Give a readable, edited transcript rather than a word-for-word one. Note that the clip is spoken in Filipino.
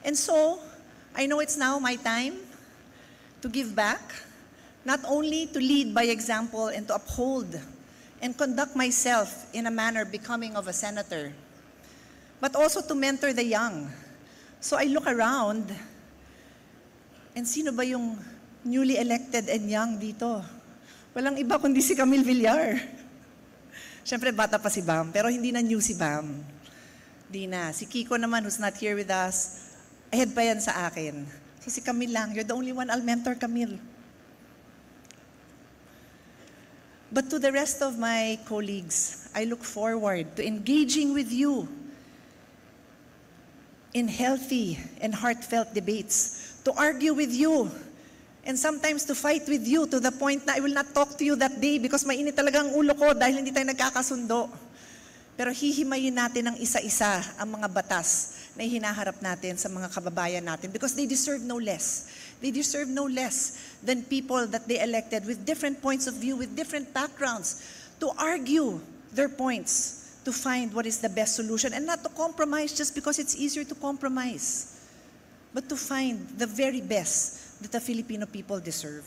And so, I know it's now my time to give back, not only to lead by example and to uphold and conduct myself in a manner becoming of a senator, but also to mentor the young. So I look around, and sino ba yung newly elected and young dito? Walang iba kundi si Camille Villar. Siyempre, bata pa si Bam, pero hindi na new si Bam. Di na. Si Kiko naman, who's not here with us, ahead pa yan sa akin. So si Camille lang, you're the only one I'll mentor, Camille. But to the rest of my colleagues, I look forward to engaging with you in healthy and heartfelt debates, to argue with you, and sometimes to fight with you to the point na I will not talk to you that day because mainit talaga ang ulo ko dahil hindi tayo nagkakasundo. Pero hihimayin natin ng isa-isa ang mga batas na hinaharap natin sa mga kababayan natin because they deserve no less. They deserve no less than people that they elected with different points of view, with different backgrounds, to argue their points, to find what is the best solution, and not to compromise just because it's easier to compromise, but to find the very best that the Filipino people deserve.